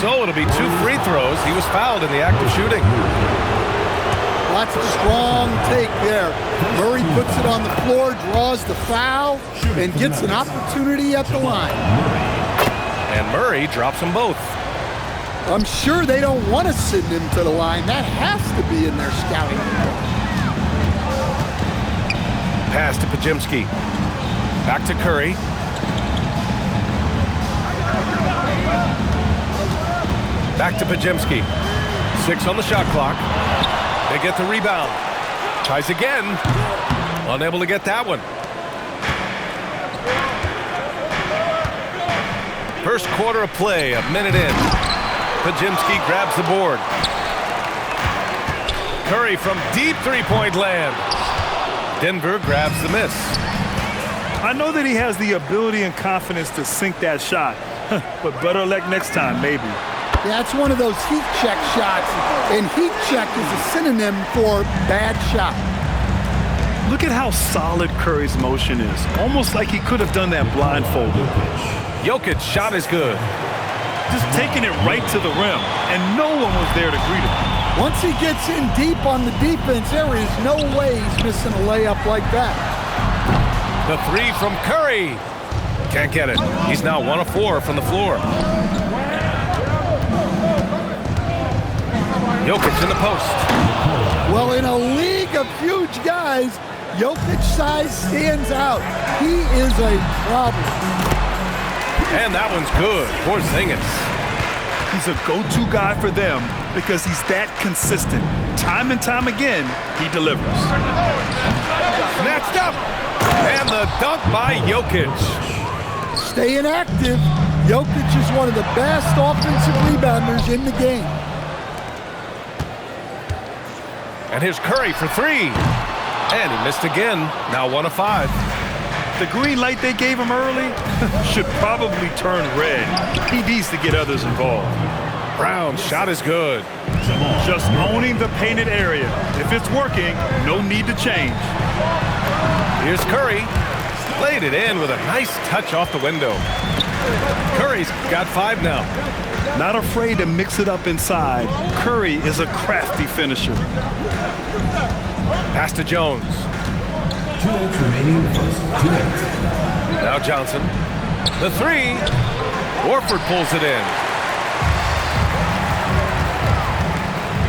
So it'll be 2 free throws. He was fouled in the act of shooting. Lots of strong take there. Murray puts it on the floor, draws the foul, and gets an opportunity at the line. And Murray drops them both. I'm sure they don't want to send him to the line. That has to be in their scouting report. Pass to Podziemski. Back to Curry. Back to Podziemski. 6 on the shot clock. They get the rebound. Tries again. Unable to get that one. First quarter of play, a minute in. Podziemski grabs the board. Curry from deep three-point land. Denver grabs the miss. I know that he has the ability and confidence to sink that shot, but better luck next time, maybe. Yeah, it's one of those heat check shots, and heat check is a synonym for bad shot. Look at how solid Curry's motion is, almost like he could have done that blindfolded. Jokic shot is good. Just taking it right to the rim, and no one was there to greet him. Once he gets in deep on the defense, there is no way he's missing a layup like that. The 3 from Curry. Can't get it. He's now 1 of 4 from the floor. Jokic in the post. Well, in a league of huge guys, Jokic's size stands out. He is a problem. And that one's good. Porzingis. He's a go-to guy for them because he's that consistent. Time and time again, he delivers. Snatched up. And the dunk by Jokic. Staying active, Jokic is one of the best offensive rebounders in the game. And here's Curry for 3. And he missed again. Now 1 of 5. The green light they gave him early should probably turn red. He needs to get others involved. Brown's shot is good. Just owning the painted area. If it's working, no need to change. Here's Curry. Laid it in with a nice touch off the window. Curry's got 5 now. Not afraid to mix it up inside. Curry is a crafty finisher. Pass to Jones. 2 minutes remaining in the first. 2 minutes. Now Johnson. The 3. Horford pulls it in.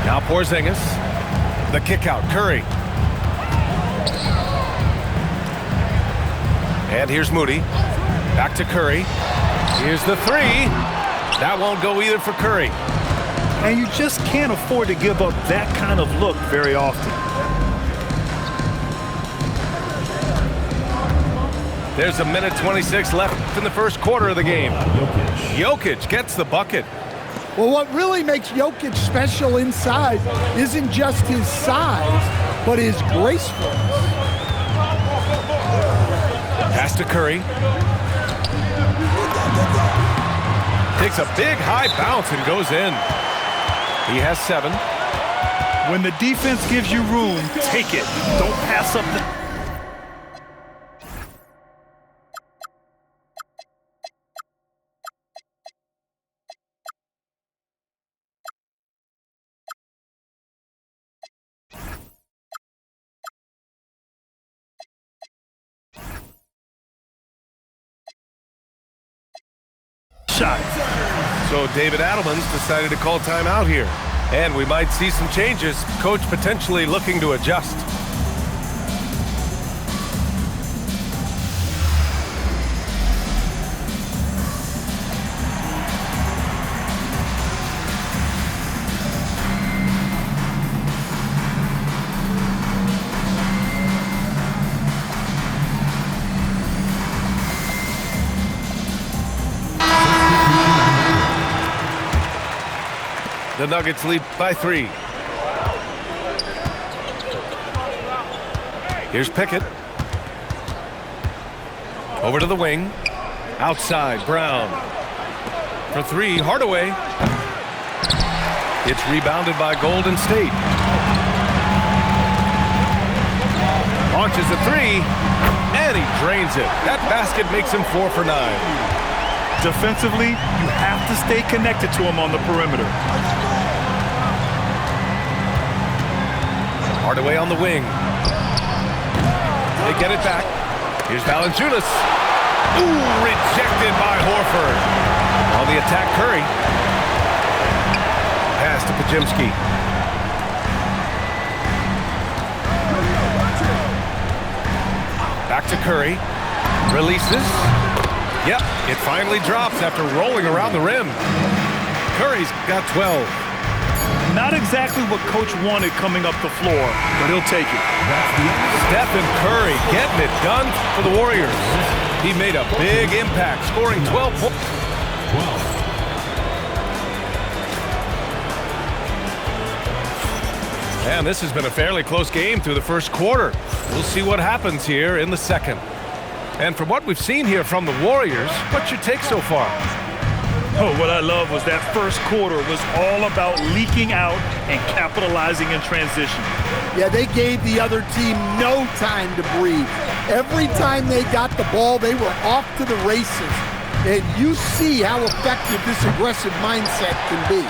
Now Porzingis. The kick out. Curry. And here's Moody. Back to Curry. Here's the 3. That won't go either for Curry. And you just can't afford to give up that kind of look very often. There's a minute 26 left in the first quarter of the game. Jokic gets the bucket. Well, what really makes Jokic special inside isn't just his size, but his gracefulness. Pass to Curry. Takes a big high bounce and goes in. He has 7. When the defense gives you room, take it. Don't pass up the... shot. So David Adelman's decided to call timeout here. And we might see some changes. Coach potentially looking to adjust. The Nuggets lead by 3. Here's Pickett. Over to the wing. Outside, Brown. For 3, Hardaway. It's rebounded by Golden State. Launches a 3, and he drains it. That basket makes him 4 for 9. Defensively, you have to stay connected to him on the perimeter. Hardaway on the wing. They get it back. Here's Valanciunas. Ooh, rejected by Horford. On the attack, Curry. Pass to Podziemski. Back to Curry. Releases. Yep, it finally drops after rolling around the rim. Curry's got 12. Not exactly what Coach wanted coming up the floor, but he'll take it. Stephen Curry getting it done for the Warriors. He made a big impact, scoring 12 points. And this has been a fairly close game through the first quarter. We'll see what happens here in the second. And from what we've seen here from the Warriors, what's your take so far? Oh, what I love was that first quarter was all about leaking out and capitalizing in transition. Yeah, they gave the other team no time to breathe. Every time they got the ball, they were off to the races. And you see how effective this aggressive mindset can be.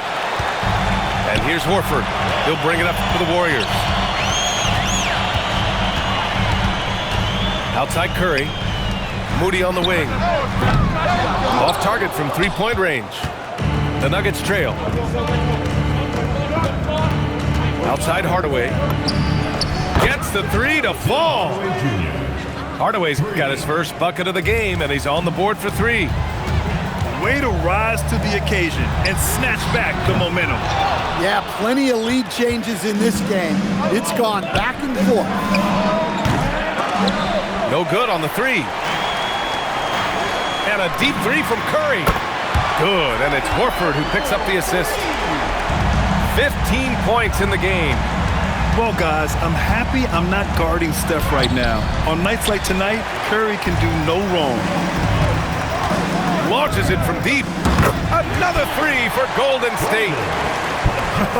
And here's Horford. He'll bring it up for the Warriors. Outside Curry. Moody on the wing. Off target from three-point range. The Nuggets trail. Outside Hardaway. Gets the three to fall. Hardaway's got his first bucket of the game, and he's on the board for three. Way to rise to the occasion and snatch back the momentum. Yeah, plenty of lead changes in this game. It's gone back and forth. No good on the three. And a deep three from Curry. Good, and it's Horford who picks up the assist. 15 points in the game. Well, guys, I'm happy I'm not guarding Steph right now. On nights like tonight, Curry can do no wrong. Launches it from deep. Another three for Golden State.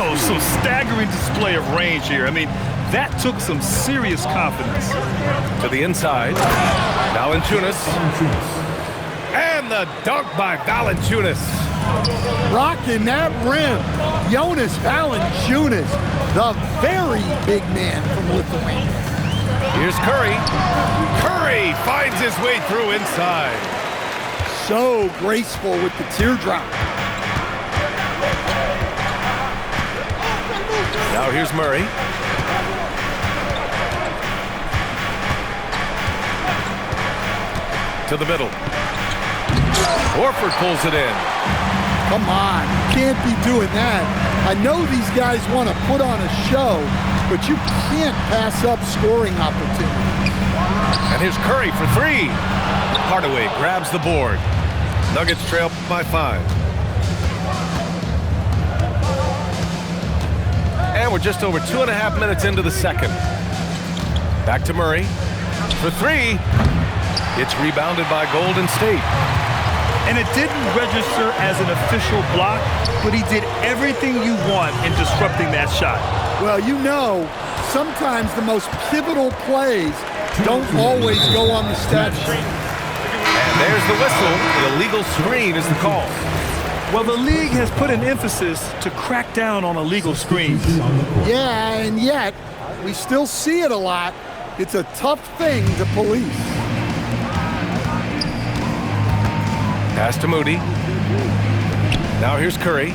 Oh, so staggering display of range here. I mean, that took some serious confidence. To the inside. Valanciunas. And the dunk by Valanciunas. Rocking that rim. Jonas Valanciunas, the very big man from Lithuania. Here's Curry. Curry finds his way through inside. So graceful with the teardrop. Now here's Murray. To the middle. Horford pulls it in. Come on, you can't be doing that. I know these guys want to put on a show, but you can't pass up scoring opportunities. And here's Curry for three. Hardaway grabs the board. Nuggets trail by 5. And we're just over 2.5 minutes into the second. Back to Murray for three. It's rebounded by Golden State. And it didn't register as an official block, but he did everything you want in disrupting that shot. Well, you know, sometimes the most pivotal plays don't always go on the stat sheet. And there's the whistle. The illegal screen is the call. Well, the league has put an emphasis to crack down on illegal screens. Yeah, and yet, we still see it a lot. It's a tough thing to police. Pass to Moody. Now here's Curry.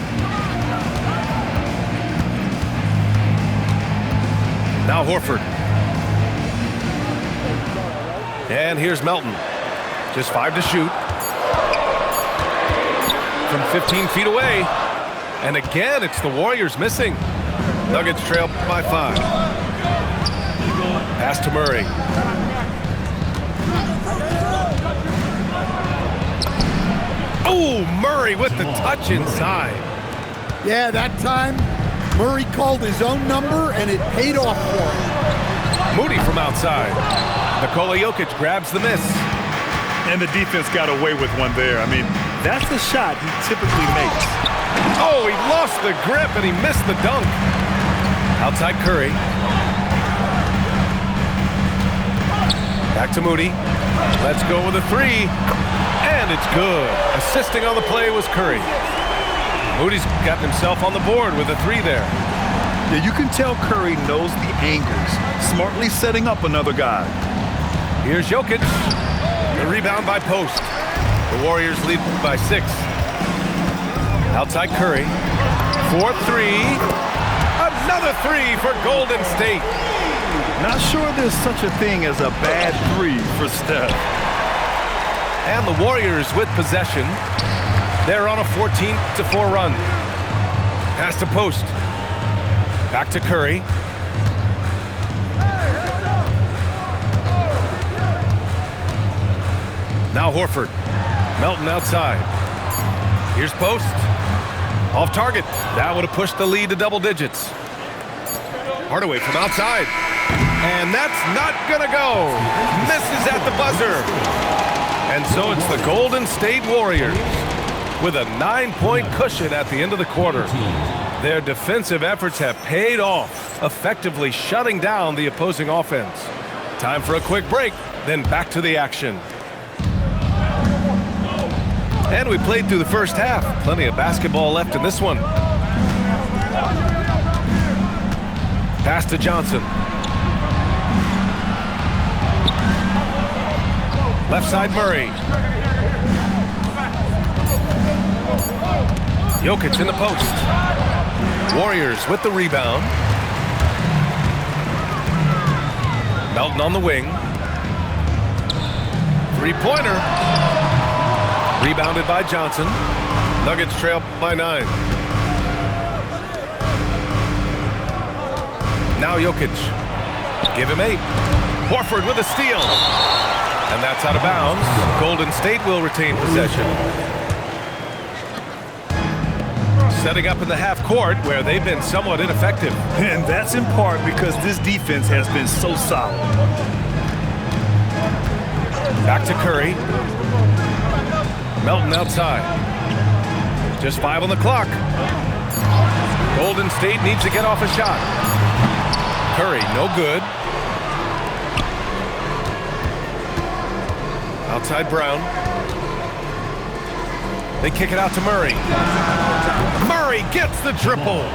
Now Horford. And here's Melton. Just 5 to shoot. From 15 feet away. And again, it's the Warriors missing. Nuggets trail by 5. Pass to Murray. Oh, Murray with the touch inside. Yeah, that time, Murray called his own number, and it paid off for him. Moody from outside. Nikola Jokic grabs the miss. And the defense got away with one there. I mean, that's the shot he typically makes. Oh, he lost the grip, and he missed the dunk. Outside Curry. Back to Moody. Let's go with a three. And And it's good. Assisting on the play was Curry. Moody's got himself on the board with a 3 there. Yeah, you can tell Curry knows the angles, smartly setting up another guy. Here's Jokic. The rebound by Post. The Warriors lead by 6. Outside Curry. 4-3. Another 3 for Golden State. Not sure there's such a thing as a bad 3 for Steph. And the Warriors with possession. They're on a 14-4 run. Pass to Post. Back to Curry. Now Horford. Melton outside. Here's Post. Off target. That would have pushed the lead to double digits. Hardaway from outside. And that's not gonna go. Misses at the buzzer. And so it's the Golden State Warriors with a 9-point cushion at the end of the quarter. Their defensive efforts have paid off, effectively shutting down the opposing offense. Time for a quick break, then back to the action. And we played through the first half. Plenty of basketball left in this one. Pass to Johnson. Left side Murray. Jokic in the post. Warriors with the rebound. Melton on the wing. Three-pointer. Rebounded by Johnson. Nuggets trail by 9. Now Jokic. Give him 8. Horford with a steal. And that's out of bounds. Golden State will retain possession. Setting up in the half court where they've been somewhat ineffective. And that's in part because this defense has been so solid. Back to Curry. Melton outside. Just 5 on the clock. Golden State needs to get off a shot. Curry, no good. Outside Brown. They kick it out to Murray. Murray gets the triple.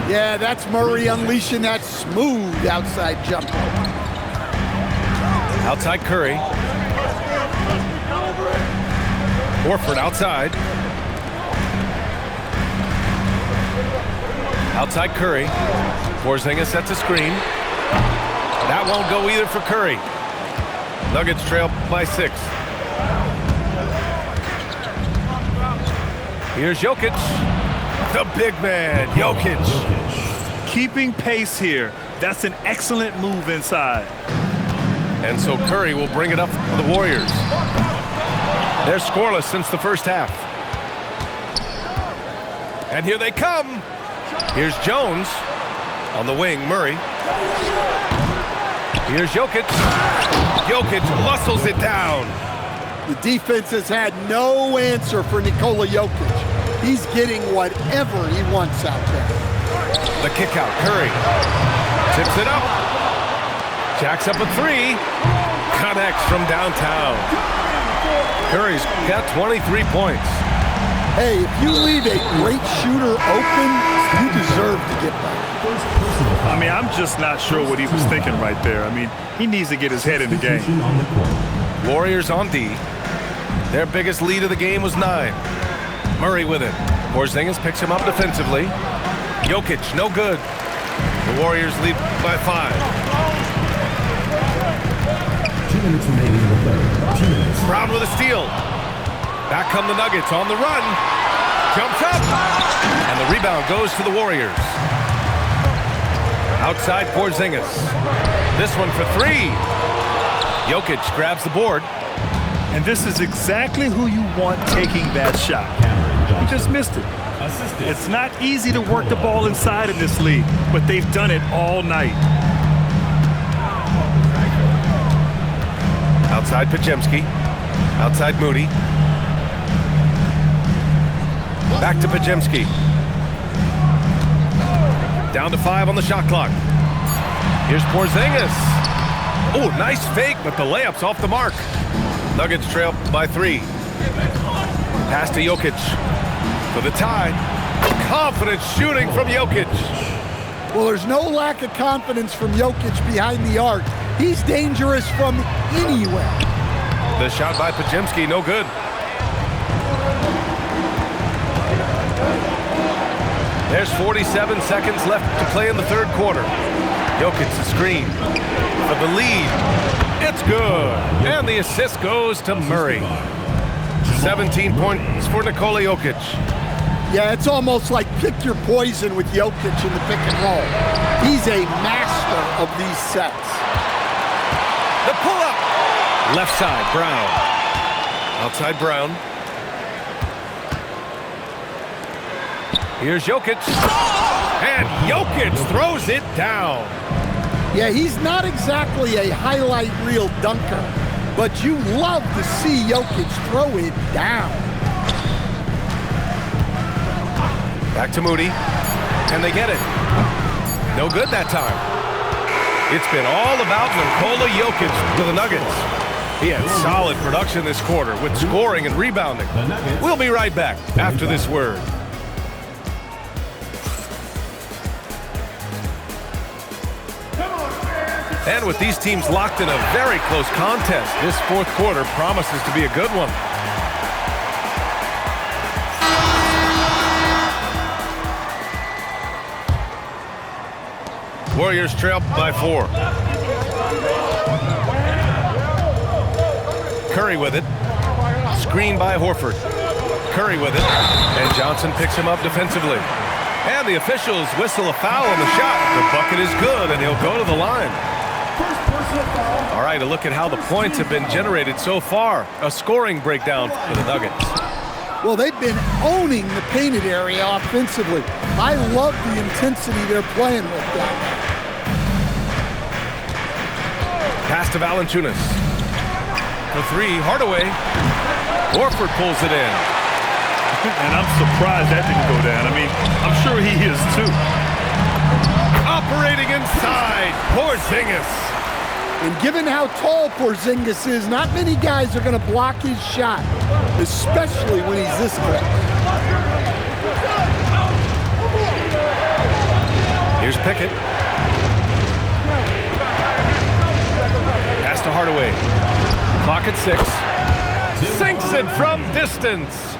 Yeah, that's Murray unleashing that smooth outside jumper. Outside Curry. Horford outside. Outside Curry. Porzingis sets a screen. That won't go either for Curry. Nuggets trail by 6. Here's Jokic. The big man, Jokic. Keeping pace here. That's an excellent move inside. And so Curry will bring it up for the Warriors. They're scoreless since the first half. And here they come. Here's Jones. On the wing, Murray. Here's Jokic. Jokic muscles it down. The defense has had no answer for Nikola Jokic. He's getting whatever he wants out there. The kick out, Curry. Tips it up. Jacks up a 3. Connects from downtown. Curry's got 23 points. Hey, if you leave a great shooter open, you deserve to get back. I mean, I'm just not sure what he was thinking right there. I mean, he needs to get his head in the game. Warriors on D. Their biggest lead of the game was 9. Murray with it. Porzingis picks him up defensively. Jokic, no good. The Warriors lead by 5. 2 minutes remaining in the play. 2 minutes. Brown with a steal. Back come the Nuggets on the run. Jumps up. And the rebound goes to the Warriors. Outside Porzingis. This one for 3. Jokic grabs the board. And this is exactly who you want taking that shot. He just missed it. It's not easy to work the ball inside in this league, but they've done it all night. Outside Podziemski. Outside Moody. Back to Podziemski. Down to 5 on the shot clock. Here's Porzingis. Oh, nice fake, but the layup's off the mark. Nuggets trail by 3. Pass to Jokic for the tie. Confident shooting from Jokic. Well, there's no lack of confidence from Jokic behind the arc. He's dangerous from anywhere. The shot by Podziemski, no good. There's 47 seconds left to play in the third quarter. Jokic the screen for the lead. It's good. And the assist goes to Murray. 17 points for Nikola Jokic. Yeah, it's almost like pick your poison with Jokic in the pick and roll. He's a master of these sets. The pull-up. Left side, Brown. Outside Brown. Here's Jokic. And Jokic throws it down. Yeah, he's not exactly a highlight reel dunker, but you love to see Jokic throw it down. Back to Moody. And they get it. No good that time. It's been all about Nikola Jokic for the Nuggets. He had solid production this quarter with scoring and rebounding. We'll be right back after this word. And with these teams locked in a very close contest, this fourth quarter promises to be a good one. Warriors trail by 4. Curry with it. Screen by Horford. Curry with it. And Johnson picks him up defensively. And the officials whistle a foul on the shot. The bucket is good, and he'll go to the line. All right, a look at how the points have been generated so far. A scoring breakdown for the Nuggets. Well, they've been owning the painted area offensively. I love the intensity they're playing with down there. Pass to Valanciunas. For 3, Hardaway. Horford pulls it in. And I'm surprised that didn't go down. I mean, I'm sure he is too. Operating inside, Porzingis. And given how tall Porzingis is, not many guys are going to block his shot, especially when he's this quick. Here's Pickett. Pass to Hardaway. Clock at 6. Sinks it from distance.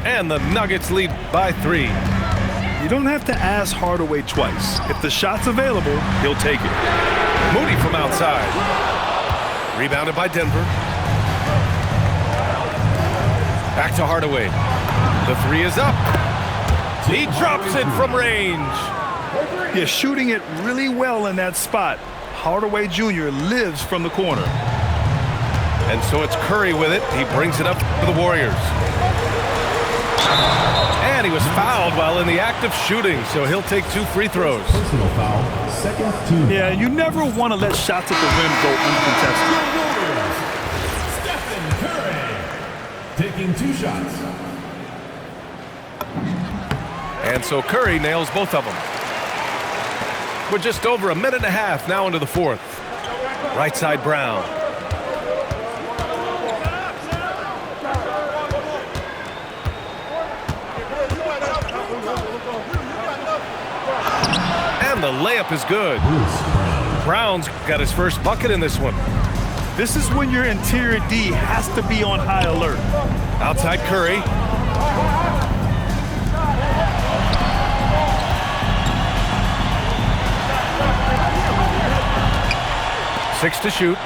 And the Nuggets lead by 3. You don't have to ask Hardaway twice. If the shot's available, he'll take it. Moody from outside. Rebounded by Denver. Back to Hardaway. The 3 is up. He drops it from range. You're shooting it really well in that spot. Hardaway Jr. lives from the corner. And so it's Curry with it. He brings it up for the Warriors. And he was fouled while in the act of shooting, so he'll take 2 free throws. Personal foul, second team. Yeah, you never want to let shots at the rim go uncontested. Stephen Curry taking 2 shots. And so Curry nails both of them. We're just over a minute and a half now into the fourth. Right side Brown. And the layup is good. Brown's got his first bucket in this one. This is when your interior D has to be on high alert. Outside Curry. 6 to shoot.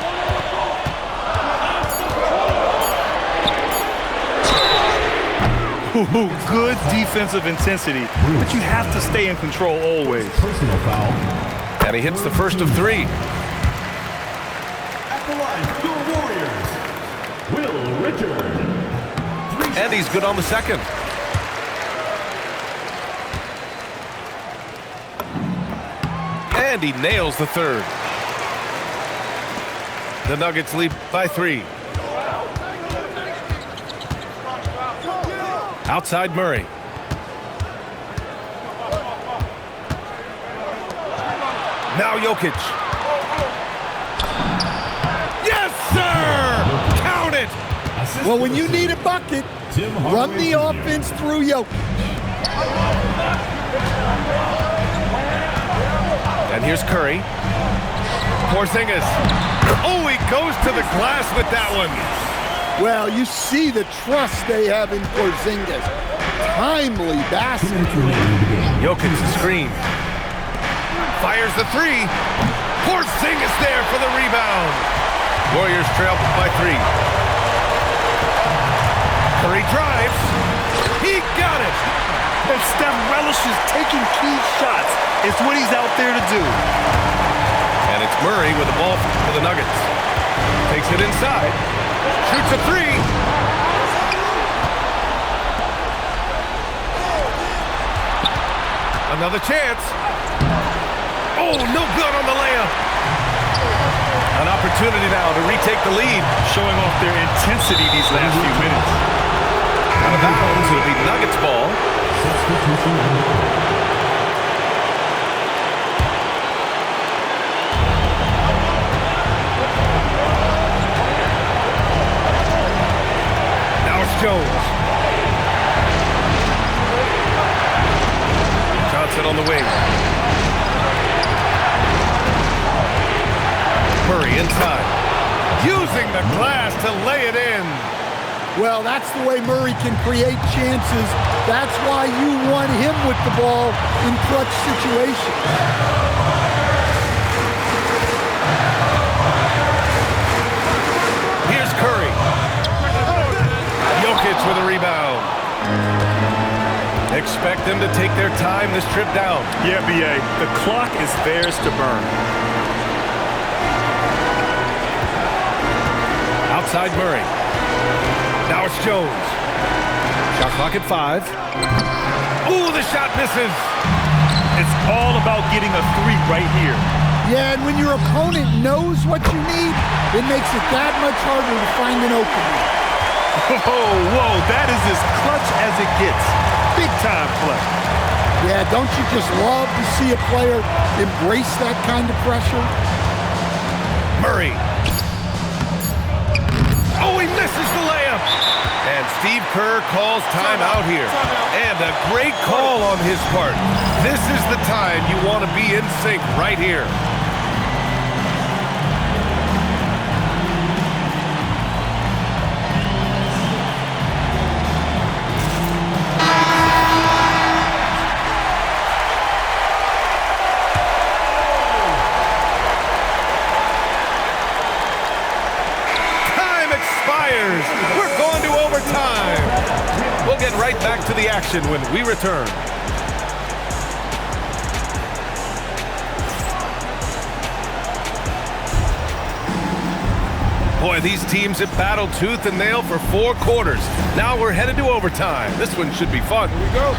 Ooh, good defensive intensity, but you have to stay in control always. Personal foul. And he hits the first of 3. At the line, your Warriors, Will Richard. And he's good on the second. And he nails the third. The Nuggets lead by 3. Outside Murray. Now Jokic. Yes, sir! Count it! Well, when you need a bucket, run the offense through Jokic. And here's Curry. Porzingis. Oh, he goes to the glass with that one. Well, you see the trust they have in Porzingis. Timely basket. Jokic the screen. Fires the three. Porzingis there for the rebound. Warriors trail by 3. Curry drives. He got it. And Steph relishes taking key shots. It's what he's out there to do. And it's Murray with the ball for the Nuggets. Takes it inside. Shoots a 3. Another chance. Oh, no good on the layup. An opportunity now to retake the lead. Showing off their intensity these last few minutes. Out of bounds, it'll be Nuggets ball. Now it's Jones. Johnson on the wing. Murray inside. Using the glass to lay it in. Well, that's the way Murray can create chances. That's why you want him with the ball in clutch situations. Here's Curry. Jokic with a rebound. Expect them to take their time this trip down. Yeah, B.A., the clock is theirs to burn. Outside Murray. Now it's Jones. Shot clock at 5. Ooh, the shot misses. It's all about getting a 3 right here. Yeah, and when your opponent knows what you need, it makes it that much harder to find an opening. Whoa, that is as clutch as it gets. Big time play. Yeah, don't you just love to see a player embrace that kind of pressure? Murray. Oh, he misses the layup. And Steve Kerr calls timeout here. And a great call on his part. This is the time you want to be in sync right here. We're going to overtime. We'll get right back to the action when we return. Boy, these teams have battled tooth and nail for 4 quarters. Now we're headed to overtime. This one should be fun. Here we go.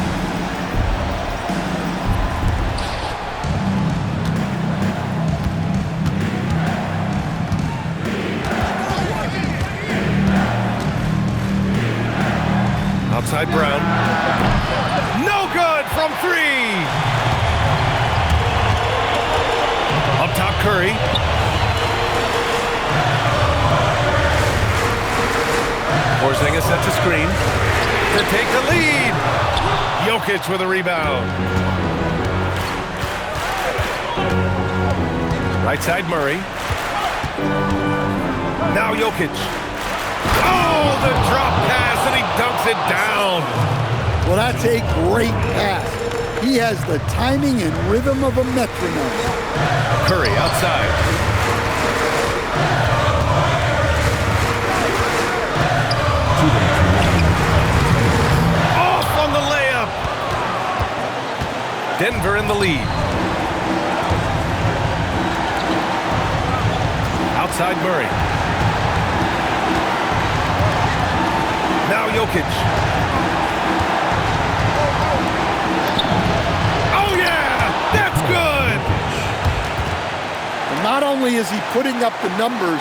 Outside Brown. No good from 3. Up top Curry. Porzingis sets a screen to take the lead. Jokic with a rebound. Right side Murray. Now Jokic. Oh, the drop pass, and he dunks it down. Well, that's a great pass. He has the timing and rhythm of a metronome. Curry outside. Off on the layup. Denver in the lead. Outside Murray. Now Jokic. Oh, yeah! That's good! And not only is he putting up the numbers,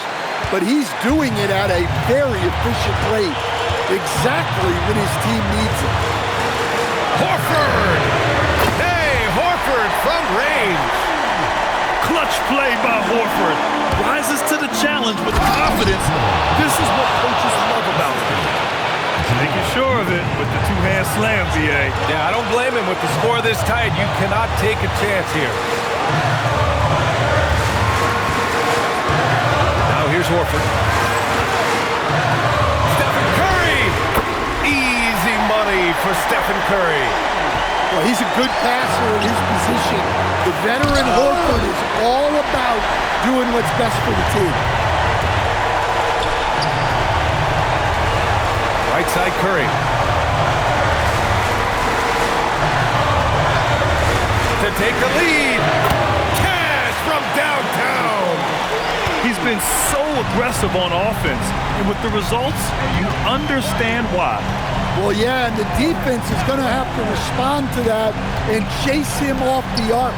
but he's doing it at a very efficient rate, exactly when his team needs it. Horford! Hey, Horford from range. Clutch play by Horford. Rises to the challenge with confidence. This is what coaches love about him. Making sure of it with the two-hand slam, B.A. Yeah, I don't blame him. With the score this tight, you cannot take a chance here. Now here's Horford. Stephen Curry! Easy money for Stephen Curry. Well, he's a good passer in his position. The veteran Horford is all about doing what's best for the team. Right side Curry. To take the lead. Cash from downtown. He's been so aggressive on offense, and with the results, you understand why. Well, yeah, and the defense is going to have to respond to that and chase him off the arc.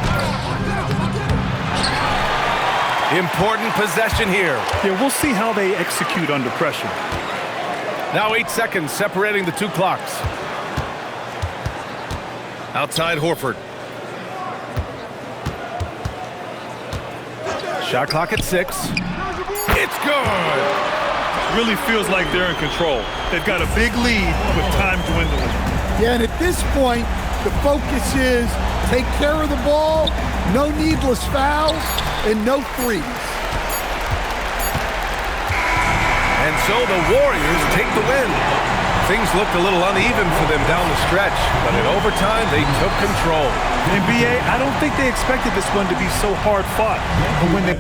Important possession here. Yeah, we'll see how they execute under pressure. Now 8 seconds separating the two clocks. Outside Horford. Shot clock at 6. It's good. Really feels like they're in control. They've got a big lead with time dwindling. Yeah, and at this point, the focus is take care of the ball, no needless fouls, and no threes. And so the Warriors take the win. Things looked a little uneven for them down the stretch, but in overtime, they took control. NBA, I don't think they expected this one to be so hard fought. But when they